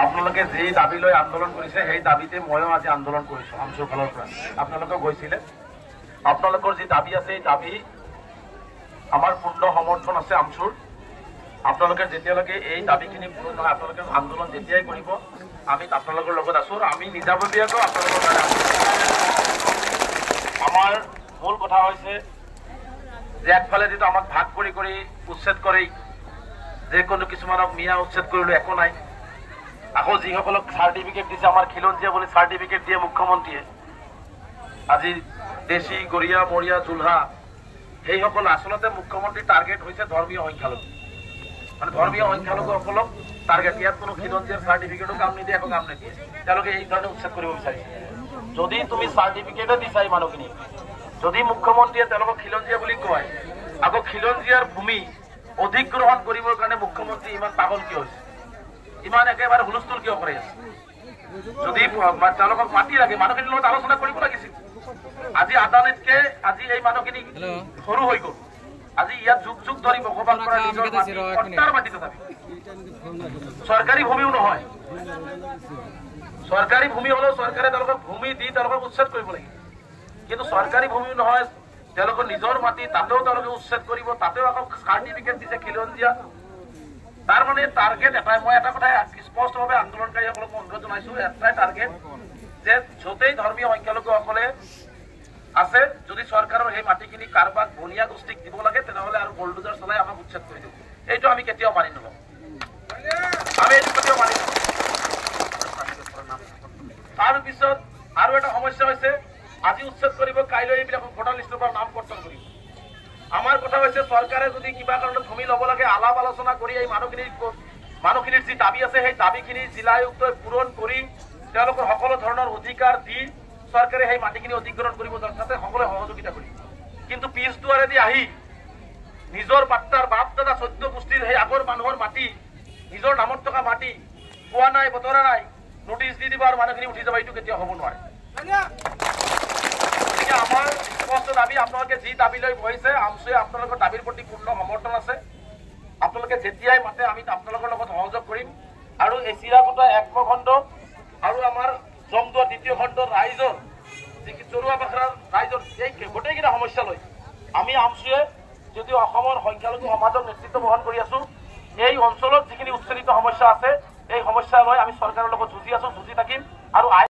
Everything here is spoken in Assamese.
আপোনালোকে যি দাবী লৈ আন্দোলন কৰিছে সেই দাবীতে ময়ো আজি আন্দোলন কৰিছো আমচুৰ ফালৰ পৰা। আপোনালোকে গৈছিলে, আপোনালোকৰ যি দাবী আছে এই দাবী আমাৰ পূৰ্ণ সমৰ্থন আছে আমচুৰ। আপোনালোকে যেতিয়ালৈকে এই দাবীখিনি পূৰণ নহয় আপোনালোকে আন্দোলন যেতিয়াই কৰিব আমি আপোনালোকৰ লগত আছো। আমি নিজাববীয়াকৈ আপোনালোকৰ কাৰণে আমাৰ মূল কথা হৈছে যে একফালে যিটো আমাক ভাগ কৰি কৰি উচ্ছেদ কৰি যে কোনো কিছুমানক মিয়া উচ্ছেদ কৰিলে একো নাই, আকৌ যিসকলক চাৰ্টিফিকেট দিছে আমাৰ খিলঞ্জীয়া বুলি চাৰ্টিফিকেট দিয়ে মুখ্যমন্ত্ৰীয়ে, আজি দেশী গৰিয়া মৰিয়া জোলহা সেইসকল আচলতে মুখ্যমন্ত্ৰীৰ টাৰ্গেট হৈছে ধৰ্মীয় সংখ্যালঘু, মানে ধৰ্মীয় সংখ্যালঘুসকলক টাৰ্গেট। ইয়াত কোনো খিলঞ্জীয়াৰ চাৰ্টিফিকেটো কাম নিদিয়ে, একো কাম নিদিয়ে, তেওঁলোকে এই ধৰণে উচ্ছেদ কৰিব বিচাৰিছে। যদি তুমি চাৰ্টিফিকেটে দিছা এই মানুহখিনি, যদি মুখ্যমন্ত্ৰীয়ে তেওঁলোকক খিলঞ্জীয়া বুলি কয়, আকৌ খিলঞ্জীয়াৰ ভূমি অধিগ্ৰহণ কৰিবৰ কাৰণে মুখ্যমন্ত্ৰী ইমান পাগল কিয় হৈছে, ইমান একেবাৰে হুলস্থুল কিয় কৰি আছে? যদি তেওঁলোকক মাতি লাগে মানুহখিনিৰ লগত আলোচনা কৰিব লাগিছিল। আজি আদালতকে আজি এই মানুহখিনি সৰু হৈ গ'ল। আজি ইয়াত যুগ যুগ ধৰি বসবাস কৰা নিজৰ মাটি তথাপি চৰকাৰী ভূমিও নহয়, চৰকাৰী ভূমি হলেও চৰকাৰে তেওঁলোকক ভূমি দি তেওঁলোকক উচ্ছেদ কৰিব লাগিব, কিন্তু চৰকাৰী ভূমিও নহয়, তেওঁলোকৰ নিজৰ মাটি তাতেও তেওঁলোকে উচ্ছেদ কৰিব, তাতেও আকৌ চাৰ্টিফিকেট দিছে খিলঞ্জীয়া। তাৰ মানে টাৰ্গেট এটাই, মই এটা কথাই স্পষ্টভাৱে আন্দোলনকাৰীসকলক অনুৰোধ জনাইছো, এটাই টাৰ্গেট যে য'তেই ধৰ্মীয় সংখ্যালঘুসকলে আছে যদি চৰকাৰৰ সেই মাটিখিনি কাৰোবাক বনিয়া গোষ্ঠীক দিব লাগে তেনেহ'লে আৰু বুলডোজাৰ চলাই আমাক উচ্ছেদ কৰি দিব। এইটো আমি কেতিয়াও মানি নলওঁ, আমি এইটো কেতিয়াও মানি নলওঁ। তাৰপিছত আৰু এটা সমস্যা হৈছে আজি উচ্ছেদ কৰিব, কাইলৈ এইবিলাকক ভোটাৰ লিষ্টৰ পৰা নাম কৰ্তন কৰিব। আমাৰ কথা হৈছে চৰকাৰে যদি কিবা কাৰণত ভূমি ল'ব লাগে আলাপ আলোচনা কৰি এই মানুহখিনিৰ যি দাবী আছে সেই দাবীখিনি জিলা আয়ুক্তই পূৰণ কৰি তেওঁলোকৰ সকলো ধৰণৰ অধিকাৰ দি চৰকাৰে সেই মাটিখিনি অধিগ্ৰহণ কৰিব, যাতে সকলোৱে সহযোগিতা কৰিব। কিন্তু পিছ দুৱাৰেদি আহি নিজৰ পাট্টাৰ বাপ দাদা 14 গোষ্ঠীৰ সেই আগৰ মানুহৰ মাটি, নিজৰ নামত থকা মাটি পোৱা নাই বতৰা নাই, নোটিচ দি দিব আৰু মানুহখিনি উঠি যাব, এইটো কেতিয়াও হ'ব নোৱাৰে। গতিকে আমাৰ স্পষ্ট দাবী, আপোনালোকে যি দাবী লৈ বহিছে আমচুৱে আপোনালোকৰ দাবীৰ প্ৰতি পূৰ্ণ সমৰ্থন আছে। আপোনালোকে যেতিয়াই মাতে আমি আপোনালোকৰ লগত সহযোগ কৰিম। আৰু এই চিৰাকুটা 1 খণ্ড আৰু আমাৰ জমদুৱা 2য় খণ্ডৰ ৰাইজৰ যি চৰুৱা বাখৰাৰ ৰাইজৰ এই গোটেইকেইটা সমস্যা লৈ আমি আমচুৱে যদিও অসমৰ সংখ্যালঘু সমাজৰ নেতৃত্ব বহন কৰি আছো, এই অঞ্চলত যিখিনি উচ্ছেদিত সমস্যা আছে এই সমস্যা লৈ আমি চৰকাৰৰ লগত যুঁজি আছো, যুঁজি থাকিম। আৰু